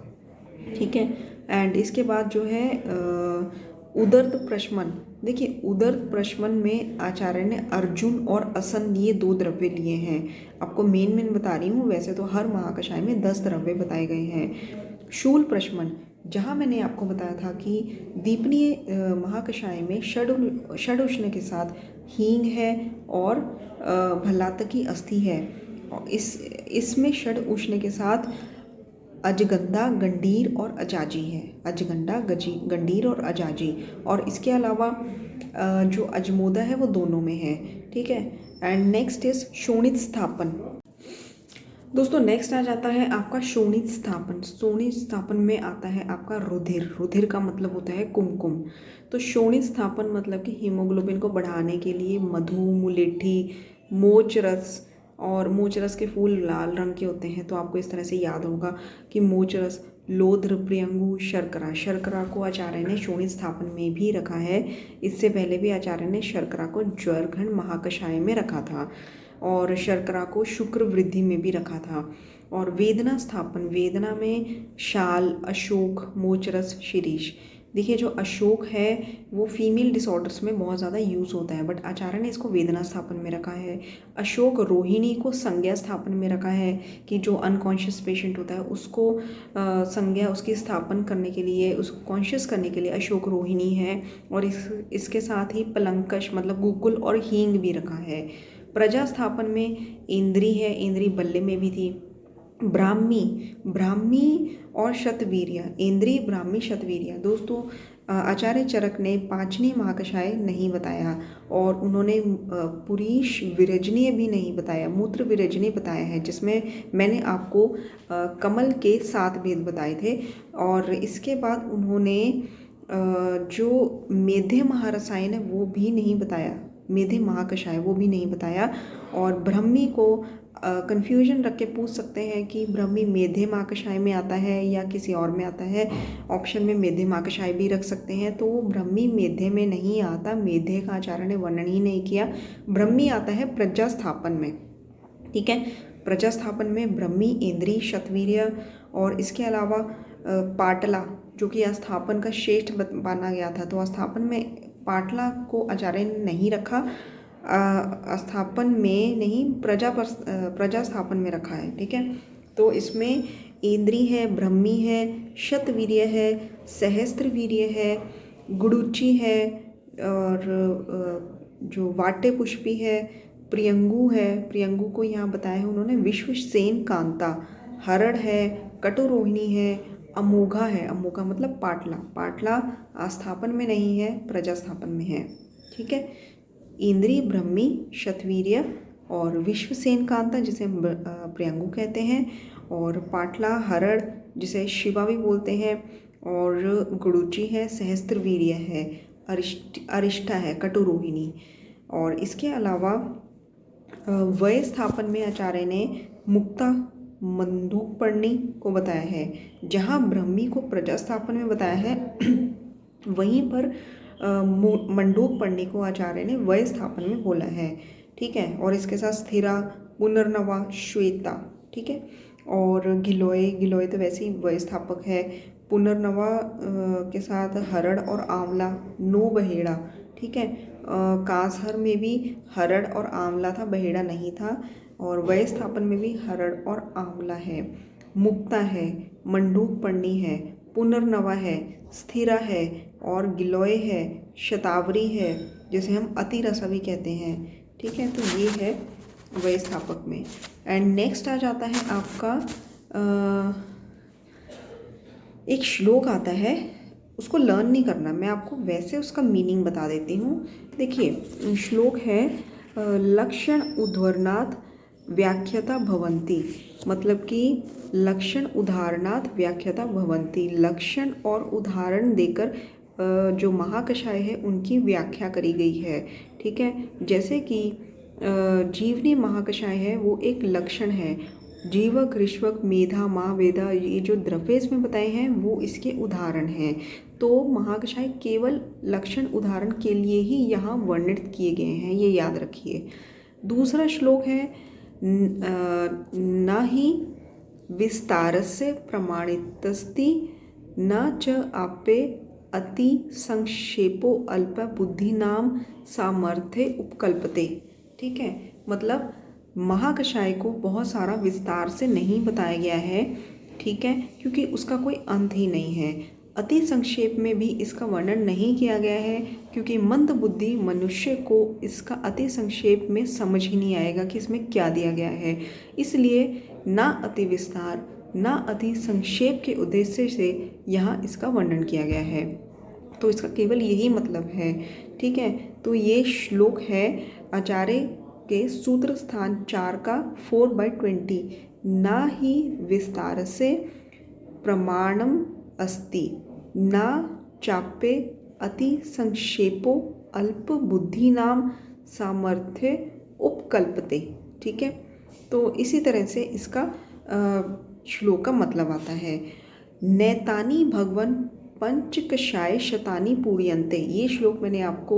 ठीक है। एंड इसके बाद जो है उदर्त प्रशमन, देखिए उदर्त प्रशमन में आचार्य ने अर्जुन और असन, ये 2 द्रव्य लिए हैं। आपको मेन बता रही हूँ, वैसे तो हर महाकषाय में 10 द्रव्य बताए गए हैं। शूल प्रशमन, जहाँ मैंने आपको बताया था कि दीपनीय महाकषाय में षड के साथ हींग है और भल्लातकी अस्थि है। इसमें षड उष्ण के साथ अजगंधा, गंडीर और अजाजी है, अजगंडा, गंडीर और अजाजी। और इसके अलावा जो अजमोदा है वो दोनों में है। ठीक है। एंड नेक्स्ट इज शोणित स्थापन। दोस्तों नेक्स्ट आ जाता है आपका शोणित स्थापन। शोणित स्थापन में आता है आपका रुधिर, रुधिर का मतलब होता है कुमकुम। तो शोणित स्थापन मतलब कि हीमोग्लोबिन को बढ़ाने के लिए मधु, मुलेठी, मोच रस, और मोच रस के फूल लाल रंग के होते हैं, तो आपको इस तरह से याद होगा कि मोच रस, लोध्र, प्रियंगु, शर्करा। शर्करा को आचार्य ने शोणित स्थापन में भी रखा है। इससे पहले भी आचार्य ने शर्करा को ज्वरघन महाकषाय में रखा था, और शर्करा को शुक्र वृद्धि में भी रखा था। और वेदना स्थापन, वेदना में शाल, अशोक, मोचरस, शिरीष। देखिए जो अशोक है वो फीमेल डिसऑर्डर्स में बहुत ज़्यादा यूज़ होता है, बट आचार्य ने इसको वेदना स्थापन में रखा है। अशोक रोहिणी को संज्ञा स्थापन में रखा है कि जो अनकॉन्शियस पेशेंट होता है उसको संज्ञा, उसकी स्थापन करने के लिए, उसको कॉन्शियस करने के लिए अशोक रोहिणी है। और इसके साथ ही पलंकश मतलब गुग्गुल और हींग भी रखा है। प्रजा स्थापन में इंद्री है, इंद्री बल्ले में भी थी। ब्राह्मी और शतवीर्य, इंद्री, ब्राह्मी, शतवीर्य। दोस्तों आचार्य चरक ने पांचनी महाकषाय नहीं बताया, और उन्होंने पुरीश विरजनीय भी नहीं बताया, मूत्र विरजनीय बताया है, जिसमें मैंने आपको कमल के 7 भेद बताए थे। और इसके बाद उन्होंने जो मेध्य महारसायन है वो भी नहीं बताया, मेध्य महाकषाय वो भी नहीं बताया। और ब्रह्मी को कन्फ्यूजन रख के पूछ सकते हैं कि ब्रह्मी मेध्य महाकषाय में आता है या किसी और में आता है। ऑप्शन में मेध्य महाकषाय भी रख सकते हैं, तो वो ब्रह्मी मेध्य में नहीं आता, मेध्य का आचार्य ने वर्णन ही नहीं किया। ब्रह्मी आता है प्रजा स्थापन में। ठीक है। प्रजा स्थापन में ब्रह्मी, इंद्री, शतवीर्य, और इसके अलावा पाटला जो कि अस्थापन का श्रेष्ठ माना गया था। तो अस्थापन में पाटला को आचार्य ने नहीं रखा, स्थापन में नहीं, प्रजा स्थापन में रखा है। ठीक है, तो इसमें इंद्री है, ब्रह्मी है, शतवीर्य है, सहस्त्रवीर्य है, गुडुचि है, और जो वाटे पुष्पी है, प्रियंगु है, प्रियंगु को यहाँ बताया है उन्होंने, विश्वसेन कांता, हरड़ है, कटुरोहिणी है, अमोघा है, अमोघा मतलब पाटला, पाटला आस्थापन में नहीं है, प्रजास्थापन में है। ठीक है, इंद्री, ब्रह्मी, शतवीर्य और विश्वसेन कांता जिसे हम प्रियंगु कहते हैं, और पाटला, हरड़ जिसे शिवा भी बोलते हैं, और गुडुचि है, सहस्त्रवीर्य है, अरिष्ठा है, कटुरोहिणी। और इसके अलावा वय स्थापन में आचार्य ने मुक्ता, मंडूकपर्णी को बताया है। जहाँ ब्रह्मी को प्रजास्थापन में बताया है वहीं पर मंडूकपर्णी को आचार्य ने वय स्थापन में बोला है। ठीक है, और इसके साथ स्थिरा, पुनर्नवा, श्वेता। ठीक है, और गिलोय, गिलोय तो वैसे ही वय स्थापक है। पुनर्नवा के साथ हरड़ और आंवला, नो बहेड़ा। ठीक है, कांसहर में भी हरड़ और आंवला था, बहेड़ा नहीं था। और वय स्थापन में भी हरड़ और आंवला है। मुक्ता है, मंडूकपर्णी है, पुनर्नवा है, स्थिरा है, और गिलोय है, शतावरी है, जिसे हम अतिरसा भी कहते हैं। ठीक है, तो ये है वय स्थापक में। एंड नेक्स्ट आ जाता है आपका एक श्लोक आता है, उसको लर्न नहीं करना, मैं आपको वैसे उसका मीनिंग बता देती हूँ। देखिए, श्लोक है लक्षण उदाहरणात् व्याख्याता भवन्ति, मतलब कि लक्षण उदाहरणात् व्याख्याता भवन्ति, लक्षण और उदाहरण देकर जो महाकषाय है उनकी व्याख्या करी गई है। ठीक है, जैसे कि जीवनी महाकषाय है वो एक लक्षण है। जीवक, ऋष्वक, मेधा, महावेदा, ये जो द्रव्य इसमें बताए हैं वो इसके उदाहरण हैं। तो महाकषाय केवल लक्षण उदाहरण के लिए ही यहाँ वर्णित किए गए हैं, ये याद रखिए। दूसरा श्लोक है न ही विस्तारस्य प्रमाणितस्ति न च आपे अति संक्षेपो अल्प बुद्धिनाम सामर्थ्य उपकल्पते। ठीक है, मतलब महाकषाय को बहुत सारा विस्तार से नहीं बताया गया है। ठीक है, क्योंकि उसका कोई अंत ही नहीं है। अति संक्षेप में भी इसका वर्णन नहीं किया गया है, क्योंकि मंद बुद्धि मनुष्य को इसका अति संक्षेप में समझ ही नहीं आएगा कि इसमें क्या दिया गया है। इसलिए ना अति विस्तार ना अति संक्षेप के उद्देश्य से यहाँ इसका वर्णन किया गया है। तो इसका केवल यही मतलब है। ठीक है, तो ये श्लोक है आचार्य के सूत्र स्थान 4 का 4/20। ना ही विस्तार से प्रमाणम अस्ति ना चाप्य अति संक्षेपो अल्प बुद्धि नाम सामर्थ्य उपकल्पते। ठीक है, तो इसी तरह से इसका श्लोक का मतलब आता है। नैतानि भगवन पंचकषाय शतानि पूर्यन्ते, ये श्लोक मैंने आपको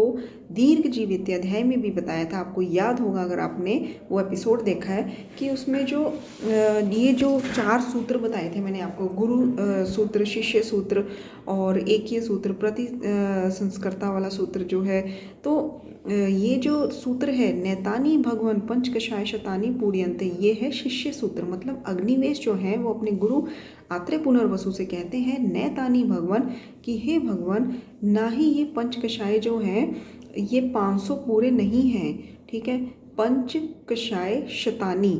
दीर्घ जीवित अध्याय में भी बताया था। आपको याद होगा अगर आपने वो एपिसोड देखा है कि उसमें जो ये जो 4 सूत्र बताए थे मैंने आपको, गुरु सूत्र, शिष्य सूत्र और एकय सूत्र, प्रति संस्कर्ता वाला सूत्र जो है। तो ये जो सूत्र है नैतानि भगवन पंचकषाय शतानि पूर्यन्ते, ये है शिष्य सूत्र। मतलब अग्निवेश जो है वो अपने गुरु आत्रेय पुनर्वसु से कहते हैं नैतानि भगवन, कि हे भगवान, ना ही ये पंचकषाय जो हैं ये 500 पूरे नहीं हैं। ठीक है, पंचकषाय शतानी,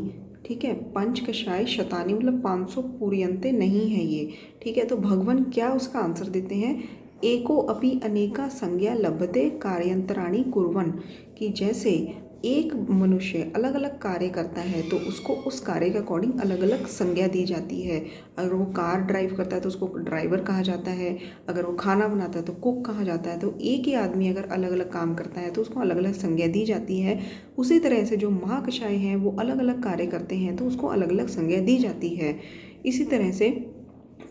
ठीक है, पंचकषाय शतानी मतलब 500 पूर्यन्ते नहीं है ये। ठीक है, तो भगवान क्या उसका आंसर देते हैं, एको अपि अनेका संज्ञा लभते कार्यंतराणि कुर्वन्, कि जैसे एक मनुष्य अलग अलग कार्य करता है तो उसको उस कार्य के अकॉर्डिंग अलग अलग संज्ञा दी जाती है। अगर वो कार ड्राइव करता है तो उसको ड्राइवर कहा जाता है, अगर वो खाना बनाता है तो कुक कहा जाता है। तो एक ही आदमी अगर अलग अलग काम करता है तो उसको अलग अलग संज्ञा दी जाती है। उसी तरह से जो महाकषाय हैं वो अलग अलग कार्य करते हैं तो उसको अलग अलग संज्ञा दी जाती है। इसी तरह से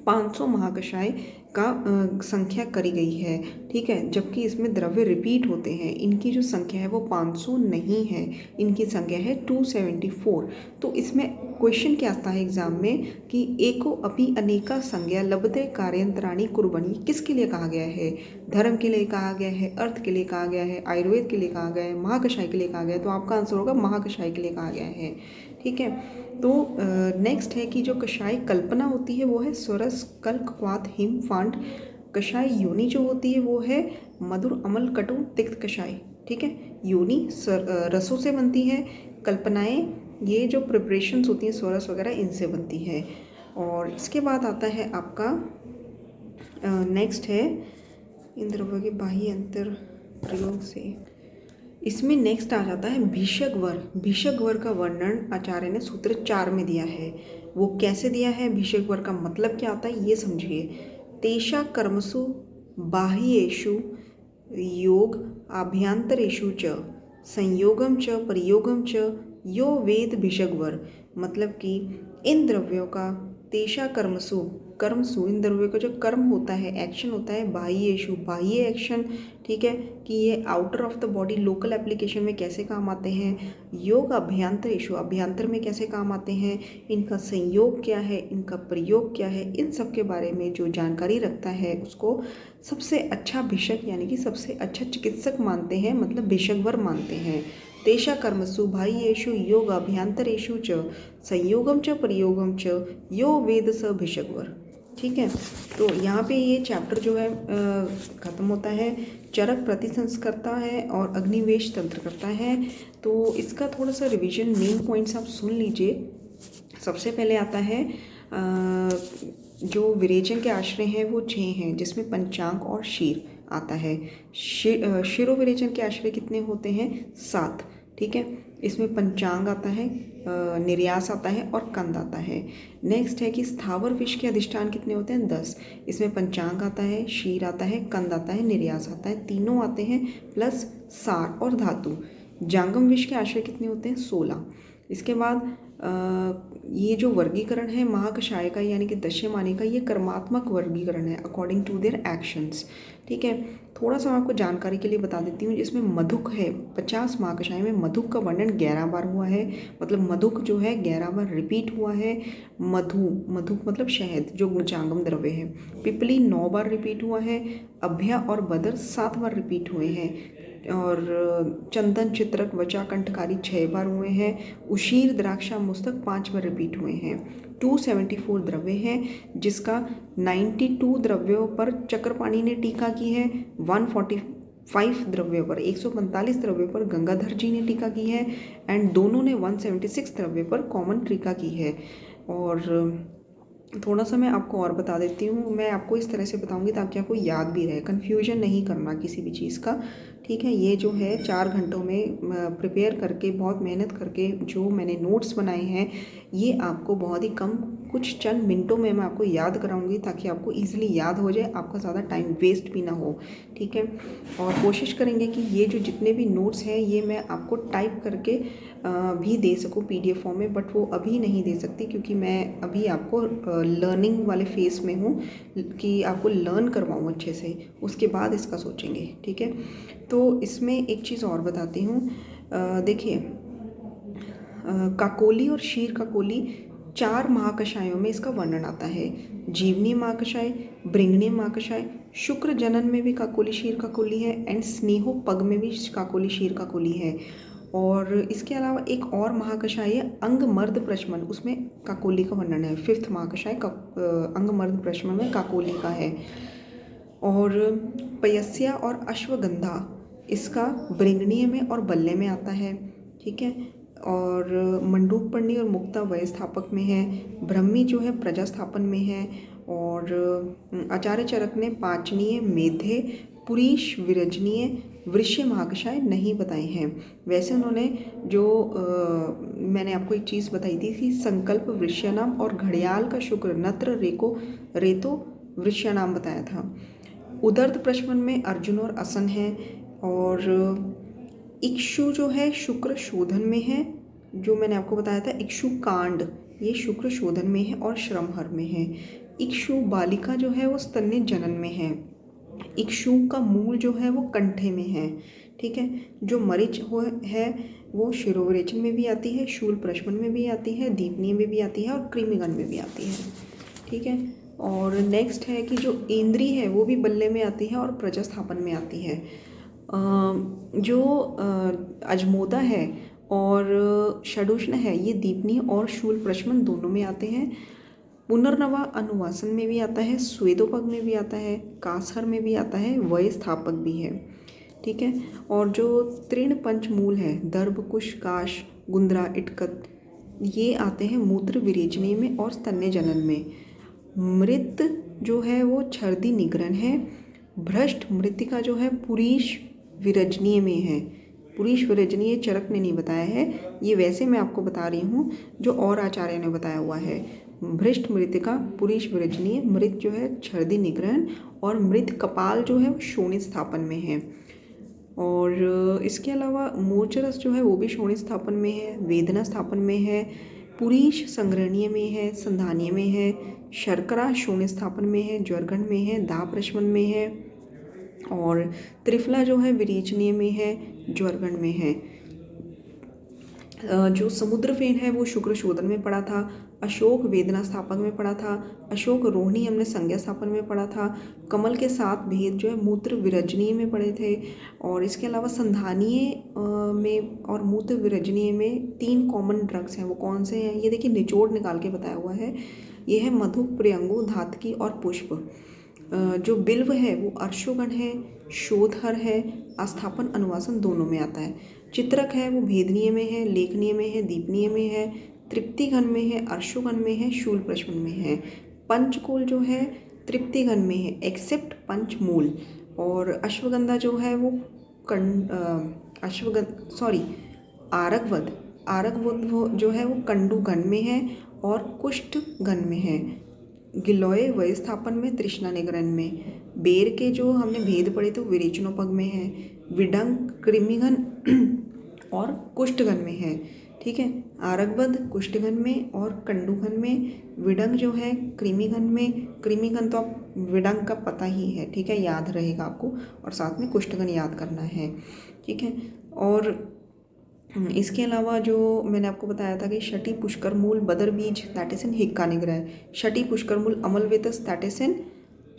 500 महाकषाय का संख्या करी गई है, ठीक है। जबकि इसमें द्रव्य रिपीट होते हैं, इनकी जो संख्या है वो 500 नहीं है, इनकी संख्या है 274। तो इसमें क्वेश्चन क्या आता है एग्जाम में कि एको अपि अनेका संज्ञा लभते कार्यंतराणि कुर्वणि किसके लिए कहा गया है? धर्म के लिए कहा गया है, अर्थ के लिए कहा गया है, आयुर्वेद के लिए कहा गया है, महाकषाय के लिए कहा गया है। तो आपका आंसर होगा महाकषाय के लिए कहा गया है, ठीक है। तो नेक्स्ट है कि जो कषाय कल्पना होती है वो है स्वरस कल्क क्वाथ हिम फांड। कषाय योनि जो होती है वो है मधुर अमल कटु तिक्त कषाय, ठीक है। योनि रसों से बनती है, कल्पनाएं ये जो प्रिपरेशंस होती हैं स्वरस वगैरह इनसे बनती है। और इसके बाद आता है आपका नेक्स्ट है इन द्रव्यों के बाह्य अंतर प्रयोग से। इसमें नेक्स्ट आ जाता है भिषक वर। भिषक वर का वर्णन आचार्य ने सूत्र 4 में दिया है। वो कैसे दिया है, भिषक वर का मतलब क्या आता है ये समझिए। तेषा कर्मसु बाह्येषु योग आभ्यंतरेषु च संयोगम च प्रयोगम च यो वेद भिषक वर। मतलब कि इन द्रव्यों का तेषा कर्मसु इन द्रव्यों का जो कर्म होता है, एक्शन होता है, बाह्येषु बाह्य एक्शन, ठीक है, कि ये outer of the body local application में कैसे काम आते हैं। योग अभ्यंतरेषु अभ्यंतर में कैसे काम आते हैं, इनका संयोग क्या है, इनका प्रयोग क्या है, इन सब के बारे में जो जानकारी रखता है उसको सबसे अच्छा भिषक यानी कि सबसे अच्छा चिकित्सक मानते हैं, मतलब भिषकवर मानते हैं। तेषा कर्मसु बाह्येषु योग अभ्यंतरेषु च संयोगम च प्रयोगम च यो वेद स भिषकवर, ठीक है। तो यहाँ पे ये चैप्टर जो है ख़त्म होता है। चरक प्रतिसंस्कर्ता है और अग्निवेश तंत्र करता है। तो इसका थोड़ा सा रिवीजन मेन पॉइंट्स आप सुन लीजिए। सबसे पहले आता है जो विरेचन के आश्रय हैं वो 6 हैं, जिसमें पंचांग और शीर आता है। शिरोविरेचन के आश्रय कितने होते हैं? 7, ठीक है। इसमें पंचांग आता है, निर्यास आता है और कंद आता है। नेक्स्ट है कि स्थावर विष के अधिष्ठान कितने होते हैं? 10। इसमें पंचांग आता है, शीर आता है, कंद आता है, निर्यास आता है, तीनों आते हैं, प्लस सार और धातु। जांगम विष के आश्रय कितने होते हैं? 16। इसके बाद ये जो वर्गीकरण है महाकषाय का यानी कि दशमानी का, ये कर्मात्मक वर्गीकरण है अकॉर्डिंग टू देयर एक्शंस, ठीक है। थोड़ा सा आपको जानकारी के लिए बता देती हूँ। जिसमें मधुक है, 50 महाकषाय में मधुक का वर्णन 11 बार हुआ है, मतलब मधुक जो है 11 बार रिपीट हुआ है। मधुक मतलब शहद जो गुणचांगम द्रव्य है। पिपली 9 बार रिपीट हुआ है। अभ्या और बदर 7 बार रिपीट हुए हैं। और चंदन चित्रक वचा कंठकारी 6 बार हुए हैं। उशीर द्राक्षा मुस्तक 5 बार रिपीट हुए हैं। 274 द्रव्य हैं, जिसका 92 द्रव्यों पर चक्रपाणि ने टीका की है। 145 द्रव्यों पर 145 द्रव्यों पर गंगाधर जी ने टीका की है। एंड दोनों ने 176 द्रव्यों पर कॉमन टीका की है। और थोड़ा सा मैं आपको और बता देती हूँ। मैं आपको इस तरह से बताऊँगी ताकि आपको याद भी रहे, कन्फ्यूजन नहीं करना किसी भी चीज़ का, ठीक है। ये जो है 4 घंटों में प्रिपेयर करके, बहुत मेहनत करके जो मैंने नोट्स बनाए हैं, ये आपको बहुत ही कम कुछ चंद मिनटों में मैं आपको याद कराऊंगी ताकि आपको इजीली याद हो जाए, आपका ज़्यादा टाइम वेस्ट भी ना हो, ठीक है। और कोशिश करेंगे कि ये जो जितने भी नोट्स हैं ये मैं आपको टाइप करके भी दे सकूँ PDF फॉर्म में, बट वो अभी नहीं दे सकती क्योंकि मैं अभी आपको लर्निंग वाले फेस में हूँ कि आपको लर्न करवाऊँ अच्छे से, उसके बाद इसका सोचेंगे, ठीक है। तो इसमें एक चीज़ और बताती हूँ। देखिए, काकोली और शीर काकोली 4 महाकषायों में इसका वर्णन आता है। जीवनी महाकषाय, ब्रिंगनी महाकषाय, शुक्र जनन में भी काकोली शीर काकोली है, एंड स्नेहो पग में भी काकोली शीर काकोली है। और इसके अलावा एक और महाकषाय है अंग मर्द प्रशमन, उसमें काकोली का वर्णन है। 5th महाकषाय अंग मर्द प्रशमन में काकोली का है। और पयस्या और अश्वगंधा इसका ब्रिंगणीय में और बल्ले में आता है, ठीक है। और मंडूक पर्णी और मुक्ता व्यवस्थापक में है। ब्रह्मी जो है प्रजास्थापन में है। और आचार्य चरक ने पाचनीय, मेधे, पुरीश, विरजनीय, वृश्य महाकषाय नहीं बताए हैं। वैसे उन्होंने जो मैंने आपको एक चीज़ बताई थी कि संकल्प वृश्यानाम और घड़ियाल का शुक्र नत्र रेतो वृश्यानाम बताया था। उदर्त प्रश्मन में अर्जुन और असन है। और इक्षु जो है शुक्र शोधन में है, जो मैंने आपको बताया था इक्षु कांड, ये शुक्र शोधन में है और श्रमहर में है। इक्षु बालिका जो है वो स्तन्य जनन में है। इक्षु का मूल जो है वो कंठे में है। ठीक है, जो मरीच हो है वो शिरोविरेचन में भी आती है, शूल प्रश्मन में भी आती है, दीपनीय में भी आती है और कृमिगण में भी आती है। ठीक है, और नेक्स्ट है कि जो इंद्री है वो भी बल्ले में आती है और प्रजास्थापन में आती है। जो अजमोदा है और षडुष्ण है ये दीपनीय और शूल प्रश्मन दोनों में आते हैं। पुनर्नवा अनुवासन में भी आता है, स्वेदोपग में भी आता है, कासहर में भी आता है, वय स्थापक भी है। ठीक है, और जो तृण पंच मूल है दर्भ, कुश, काश, गुंद्रा, इटकत, ये आते हैं मूत्र विरेचनीय में और स्तन्य जनन में। मृत जो है वो छर्दी निग्रहण है। भ्रष्ट मृतिका जो है पुरीश विरजनीय में है। पुरीश विरजनीय चरक ने नहीं बताया है, ये वैसे मैं आपको बता रही हूँ जो और आचार्य ने बताया हुआ है। भ्रष्ट मृतिका पुरीश विरजनीय, मृत जो है छर्दी निग्रहण और मृत कपाल जो है वो शोणित स्थापन में है। और इसके अलावा मोचरस जो है वो भी शोणित स्थापन में है, वेदना स्थापन में है, पुरीश संग्रहणीय में है, संधानीय में है, शर्करा शोणित स्थापन में है, ज्वरगण में है, दाह प्रश्मन में है और त्रिफला जो है विरेचनीय में है, ज्वरगण में है। जो समुद्र फेन है वो शुक्र शोधन में पड़ा था, अशोक वेदना स्थापक में पड़ा था, अशोक रोहिणी हमने संज्ञा स्थापन में पड़ा था, कमल के 7 भेद जो है मूत्र विरजनीय में पड़े थे। और इसके अलावा संधानीय में और मूत्र विरजनीय में 3 कॉमन ड्रग्स हैं, वो कौन से हैं ये देखिए निचोड़ निकाल के बताया हुआ है। ये है मधु, प्रियंगु, धातकी और पुष्प। जो बिल्व है वो अर्शोगण है, शोधहर है, आस्थापन अनुवासन दोनों में आता है। चित्रक है वो भेदनीय में है, लेखनीय में है, दीपनीय में है, तृप्तिगण में है, अर्शोगण में है, शूल प्रश्मन में है। पंचकोल जो है तृप्तिगण में है एक्सेप्ट पंचमूल। और अश्वगंधा जो है वो आरगवद जो है वो कंडुगण में है और कुष्ठगण में है। गिलोय वय स्थापन में, तृष्णा निग्रहण में। बेर के जो हमने भेद पढ़े थे वो विरेचनोपग में है, विडंग कृमिघन और कुष्ठगण में है। ठीक है, आरगवद कुष्ठगण में और कंडुगण में, विडंग जो है कृमिघन में। कृमिघन तो आप विडंग का पता ही है, ठीक है, याद रहेगा आपको, और साथ में कुष्ठगण याद करना है। ठीक है, और इसके अलावा जो मैंने आपको बताया था कि शटी पुष्कर मूल बदर बीज दैट इज इन हिक्का निग्रह, शटी पुष्कर मूल अमलवेतस दैट इज इन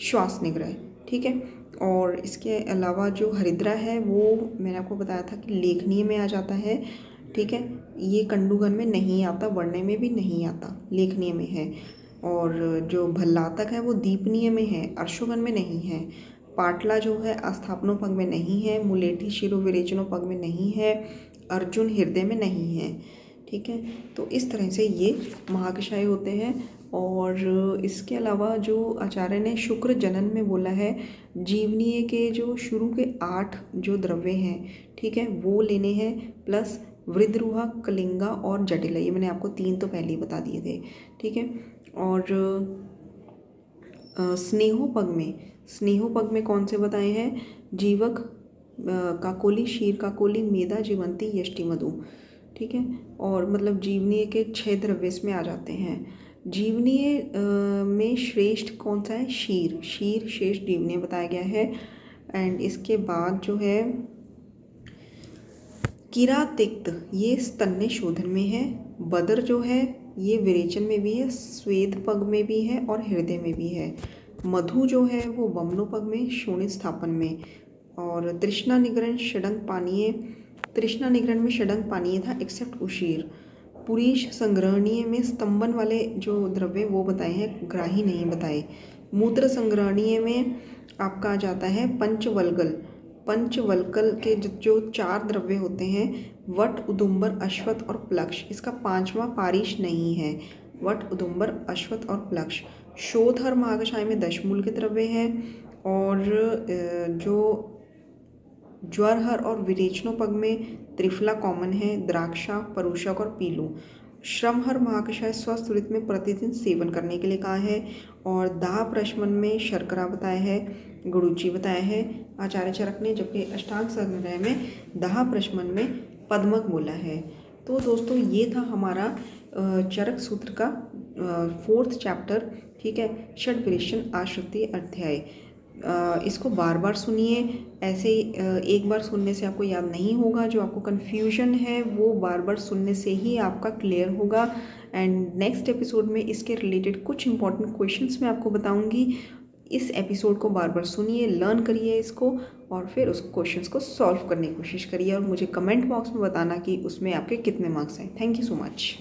श्वास निग्रह। ठीक है, और इसके अलावा जो हरिद्रा है वो मैंने आपको बताया था कि लेखनीय में आ जाता है। ठीक है, ये कंडुगन में नहीं आता, वर्ण्य में भी नहीं आता, लेखनीय में है। और जो भल्लातक है वो दीपनीय में है, अर्शोगण में नहीं है। पाटला जो है आस्थापनोपग में नहीं है, मुलेठी शिरो विरेचनोपग में नहीं है, अर्जुन हृदय में नहीं है। ठीक है, तो इस तरह से ये महाकषाय होते हैं। और इसके अलावा जो आचार्य ने शुक्र जनन में बोला है, जीवनीय के जो शुरू के 8 जो द्रव्य हैं, ठीक है, वो लेने हैं, प्लस वृद्धरुहा, कलिंगा और जटिला, ये मैंने आपको 3 तो पहले ही बता दिए थे। ठीक है, और स्नेहोपग में कौन से बताए हैं, जीवक, काकोली, शीर काकोली, मेधा, जीवंती, यष्टि, मधु। ठीक है, और मतलब जीवनीय के 6 द्रव्य इसमें आ जाते हैं। जीवनीय में श्रेष्ठ कौन सा है, शीर श्रेष्ठ जीवनीय बताया गया है। एंड इसके बाद जो है किरातिक्त, ये स्तन्य शोधन में है। बदर जो है ये विरेचन में भी है, स्वेद पग में भी है और हृदय में भी है। मधु जो है वो वमनोपग में, शोणित स्थापन में। और तृष्णा निग्रहण षडंग पानीय, तृष्णा निग्रहण में षडंग पानीय था एक्सेप्ट उशीर। पुरीश संग्रहणीय में स्तंभन वाले जो द्रव्य वो बताए हैं, ग्राही नहीं बताए। मूत्र संग्रहणीय में आपका आ जाता है पंचवल्कल के जो 4 द्रव्य होते हैं, वट, उदुम्बर, अश्वत्थ और प्लक्ष। इसका 5वां पारिश नहीं है, वट, उदुम्बर, अश्वत्थ और प्लक्ष। शोधहर महाकषाय में 10 मूल के द्रव्य हैं। और जो ज्वरहर और विरेचनोपग में त्रिफला कॉमन है, द्राक्षा, परुषक और पीलू। श्रमहर महाकषाय स्वस्थ वृत्त में प्रतिदिन सेवन करने के लिए कहा है। और दाह प्रश्मन में शर्करा बताया है, गुड़ुचि बताया है आचार्य चरक ने, जबकि अष्टांग संग्रह में दाह प्रश्मन में पद्मक बोला है। तो दोस्तों ये था हमारा चरक सूत्र का 4th चैप्टर, ठीक है, षड्विरेचन आश्रित अध्याय। इसको बार बार सुनिए, ऐसे एक बार सुनने से आपको याद नहीं होगा। जो आपको कन्फ्यूजन है वो बार बार सुनने से ही आपका क्लियर होगा। एंड नेक्स्ट एपिसोड में इसके रिलेटेड कुछ इंपॉर्टेंट क्वेश्चंस मैं आपको बताऊंगी। इस एपिसोड को बार बार सुनिए, लर्न करिए इसको, और फिर उस क्वेश्चंस को सॉल्व करने की कोशिश करिए और मुझे कमेंट बॉक्स में बताना कि उसमें आपके कितने मार्क्स हैं। Thank you so much.